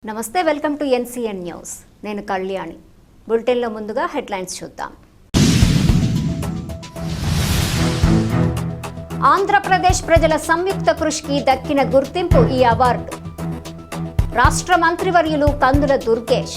నమస్తే welcome to NCN news నేను కళ్యాణి బులెటిన్లో ముందుగా హెడ్లైన్స్ చూద్దాం ఆంధ్రప్రదేశ్ ప్రజల సంయుక్త కృషికి దక్కిన గుర్తింపు ఈ అవార్డు రాష్ట్ర మంత్రివర్యులు కందుల దుర్గేష్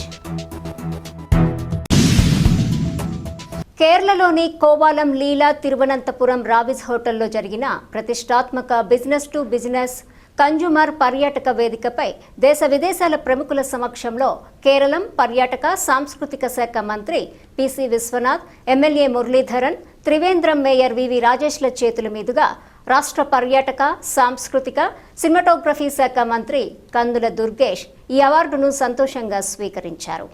కేరళలోని కోవాలం లీలా తిరువనంతపురం రావిస్ హోటల్లో జరిగిన ప్రతిష్టాత్మక బిజినెస్ టు బిజినెస్ కన్జ్యూమర్ పర్యాటక వేదికపై దేశ విదేశాల ప్రముఖుల సమక్షంలో కేరళం పర్యాటక సాంస్కృతిక శాఖ మంత్రి PC Viswanath, MLA Muraleedharan, Trivandrum mayor VV రాజేష్ల చేతుల మీదుగా రాష్ట్ర పర్యాటక సాంస్కృతిక సినిమాటోగ్రఫీ శాఖ మంత్రి కందుల దుర్గేష్ ఈ అవార్డును సంతోషంగా స్వీకరించారు.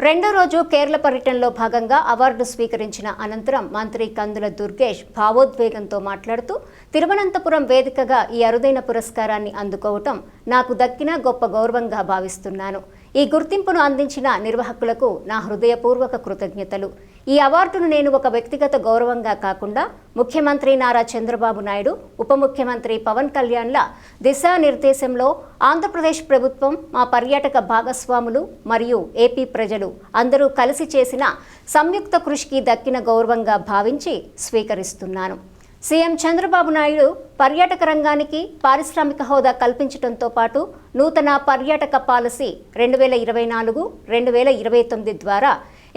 రెండో రోజు కేరళ పర్యటనలో భాగంగా అవార్డు స్వీకరించిన అనంతరం మంత్రి కందుల దుర్గేష్ భావోద్వేగంతో మాట్లాడుతూ, తిరువనంతపురం వేదికగా ఈ అరుదైన పురస్కారాన్ని అందుకోవటం నాకు దక్కిన గొప్ప గౌరవంగా భావిస్తున్నాను. ఈ గుర్తింపును అందించిన నిర్వాహకులకు నా హృదయపూర్వక కృతజ్ఞతలు. ఈ అవార్డును నేను ఒక వ్యక్తిగత గౌరవంగా కాకుండా ముఖ్యమంత్రి నారా చంద్రబాబు నాయుడు, ఉప ముఖ్యమంత్రి పవన్ కళ్యాణ్ల దిశానిర్దేశంలో ఆంధ్రప్రదేశ్ ప్రభుత్వం, మా పర్యాటక భాగస్వాములు మరియు ఏపీ ప్రజలు అందరూ కలిసి చేసిన సంయుక్త కృషికి దక్కిన గౌరవంగా భావించి స్వీకరిస్తున్నాను. సీఎం చంద్రబాబు నాయుడు పర్యాటక రంగానికి పారిశ్రామిక హోదా కల్పించడంతో పాటు నూతన పర్యాటక పాలసీ 2024-2029 ద్వారా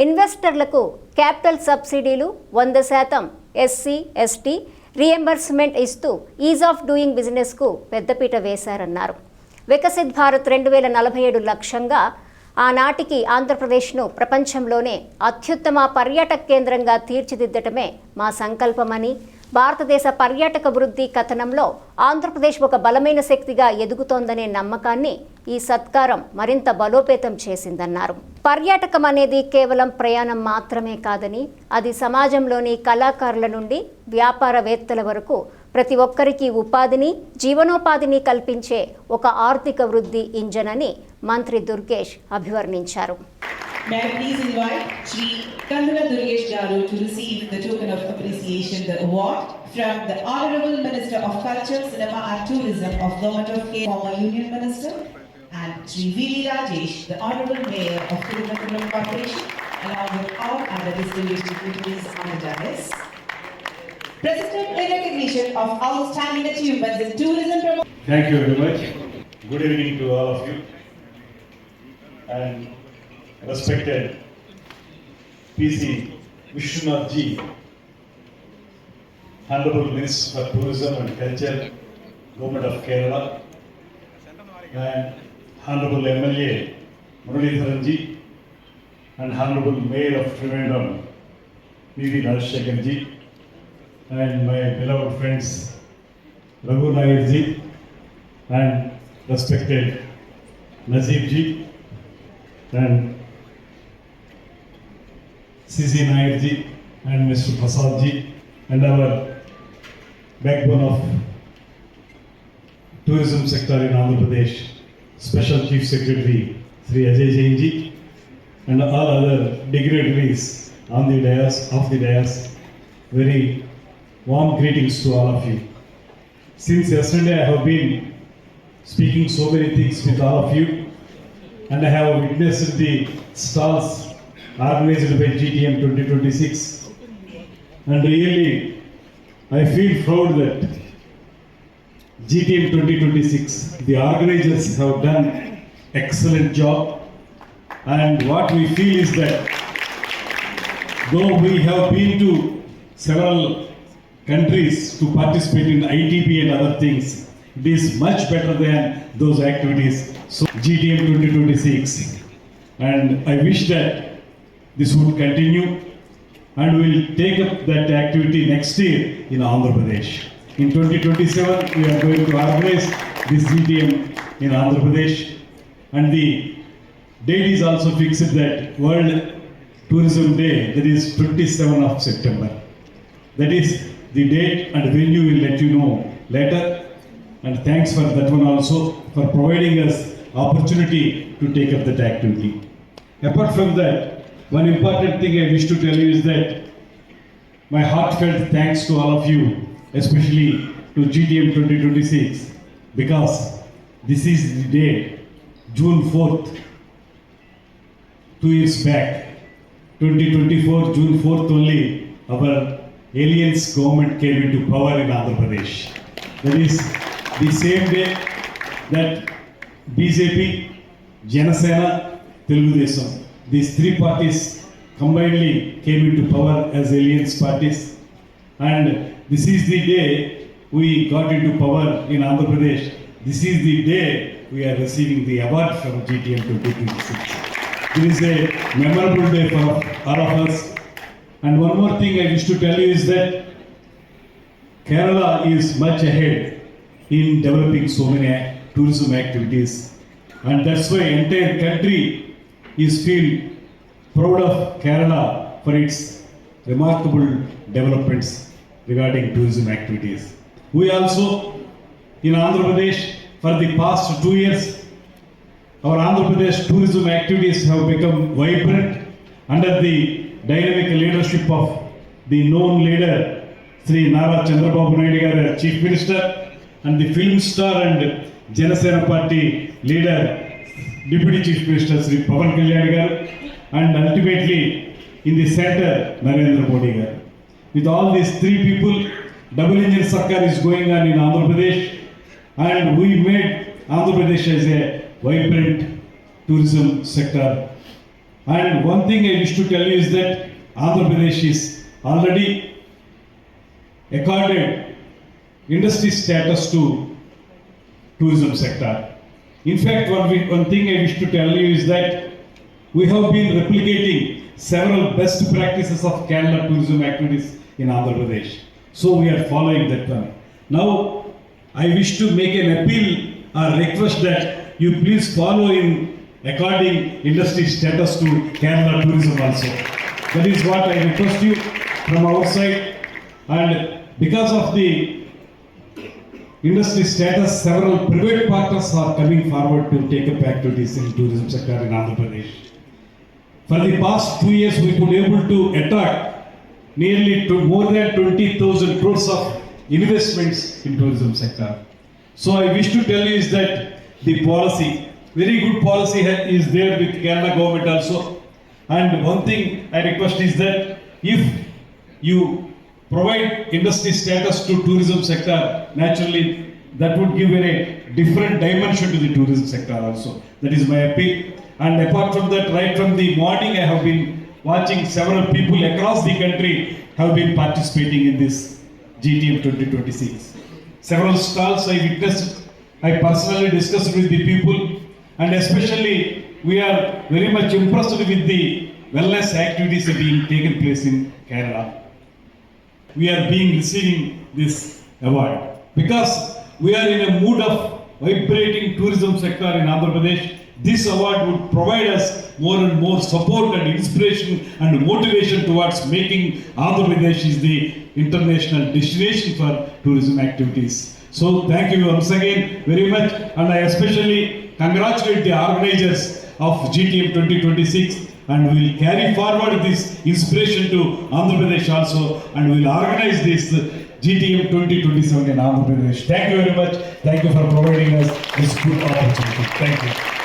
ఇన్వెస్టర్లకు క్యాపిటల్ సబ్సిడీలు 100% ఎస్సీ ఎస్టీ రీఎంబర్స్మెంట్ ఇస్తూ ఈజ్ ఆఫ్ డూయింగ్ బిజినెస్కు పెద్దపీట వేశారన్నారు. వికసిత్ భారత్ 2047 లక్ష్యంగా ఆనాటికి ఆంధ్రప్రదేశ్ను ప్రపంచంలోనే అత్యుత్తమ పర్యాటక కేంద్రంగా తీర్చిదిద్దటమే మా సంకల్పమని, భారతదేశ పర్యాటక వృద్ధి కథనంలో ఆంధ్రప్రదేశ్ ఒక బలమైన శక్తిగా ఎదుగుతోందనే నమ్మకాన్ని ఈ సత్కారం మరింత బలోపేతం చేసిందన్నారు. పర్యాటకం అనేది కేవలం ప్రయాణం మాత్రమే కాదని, అది సమాజంలోని కళాకారుల నుండి వ్యాపారవేత్తల వరకు ప్రతి ఒక్కరికి ఉపాధిని, జీవనోపాధిని కల్పించే ఒక ఆర్థిక వృద్ధి ఇంజన్ అని మంత్రి దుర్గేష్ అభివర్ణించారు. May I please invite Shri Kandula Durgesh Garu to receive the token of appreciation, the award from the Honorable Minister of Culture, Cinema and Tourism of Government of Kerala, former Union Minister, and Shri V.V. Rajesh, the Honorable Mayor of Tirunelveli Corporation, along with all other distinguished dignitaries on the dais. Presented in recognition of outstanding achievements in tourism promotion. Thank you very much. Good evening to all of you. And respected PC Vishwanath Ji, Honorable Minister for Tourism and Culture, Government of Kerala, and Honorable MLA Muralidharan Ji, and Honorable Mayor of Trivandrum, V.V. Rajshekar Ji, and my beloved friends Raghu Nair Ji, and respected Nazib Ji, and C.C. Nair Ji, and Mr. Prasad Ji, and our backbone of tourism sector in Andhra Pradesh, Special Chief Secretary Sri Ajay Jain Ji, and all other dignitaries on the dais, off the dais. Very warm greetings to all of you. Since yesterday I have been speaking so many things with all of you, and I have witnessed the stalls organized by GTM 2026, and really I feel proud that GTM 2026, the organizers have done excellent job, and what we feel is that though we have been to several countries to participate in ITP and other things, it is much better than those activities. So GTM 2026, and I wish that this would continue, and we will take up that activity next year in Andhra Pradesh. In 2027 we are going to organize this GTM in Andhra Pradesh, and the date is also fixed, that World Tourism Day, that is 27th of September. That is the date, and venue will let you know later. And thanks for that one also, for providing us opportunity to take up that activity. Apart from that, one important thing I wish to tell you is that my heartfelt thanks to all of you, especially to GTM 2026, because this is the day June 4th, 2 years back, 2024, June 4th only, our aliens government came into power in Andhra Pradesh. That is the same day that BJP, Janasena, Telugu Desam, these three parties combinedly came into power as alliance parties, and this is the day we got into power in Andhra Pradesh. This is the day we are receiving the award from GTM 2026. It is a memorable day for all of us. And one more thing I wish to tell you is that Kerala is much ahead in developing so many tourism activities, and that's why entire country is feel proud of Kerala for its remarkable developments regarding tourism activities. We also in Andhra Pradesh, for the past 2 years, our Andhra Pradesh tourism activities have become vibrant under the dynamic leadership of the known leader Sri Nara Chandrababu Naidu garu, Chief Minister, and the film star and Janasena Party leader, Deputy Chief Minister Sri Pavan Kalyan garu, and ultimately in the center Narendra Modi garu. With all these three people, double engine Sarkar is going on in Andhra Pradesh, and we made Andhra Pradesh as a vibrant tourism sector. And one thing I wish to tell you is that Andhra Pradesh is already accorded industry status to tourism sector. In fact, one thing I wish to tell you is that we have been replicating several best practices of Kerala tourism activities in Andhra Pradesh. So we are following that one. Now, I wish to make an appeal or request that you please follow in according industry status to Kerala tourism also. That is what I request you from our side. And because of the industry status, several private partners are coming forward to take up activities in tourism sector in Andhra Pradesh. For the past 2 years, we could able to attract nearly to more than 20,000 crores of investments in tourism sector. So I wish to tell you is that the policy, very good policy is there with Kerala government also. And one thing I request is that if you provide industry status to tourism sector, naturally that would give a different dimension to the tourism sector also. That is my appeal. And apart from that, right from the morning, I have been watching several people across the country have been participating in this GTM 2026. Several stalls I witnessed, I personally discussed with the people, and especially we are very much impressed with the wellness activities being taken place in Kerala. We are being receiving this award because we are in a mood of vibrating tourism sector in Andhra Pradesh. This award would provide us more and more support and inspiration and motivation towards making Andhra Pradesh is the international destination for tourism activities. So thank you once again very much, and I especially congratulate the organizers of GTM 2026, and we will carry forward this inspiration to Andhra Pradesh also, and we will organize this GTM 2027 in Andhra Pradesh. Thank you very much. Thank you for providing us this good opportunity. Thank you.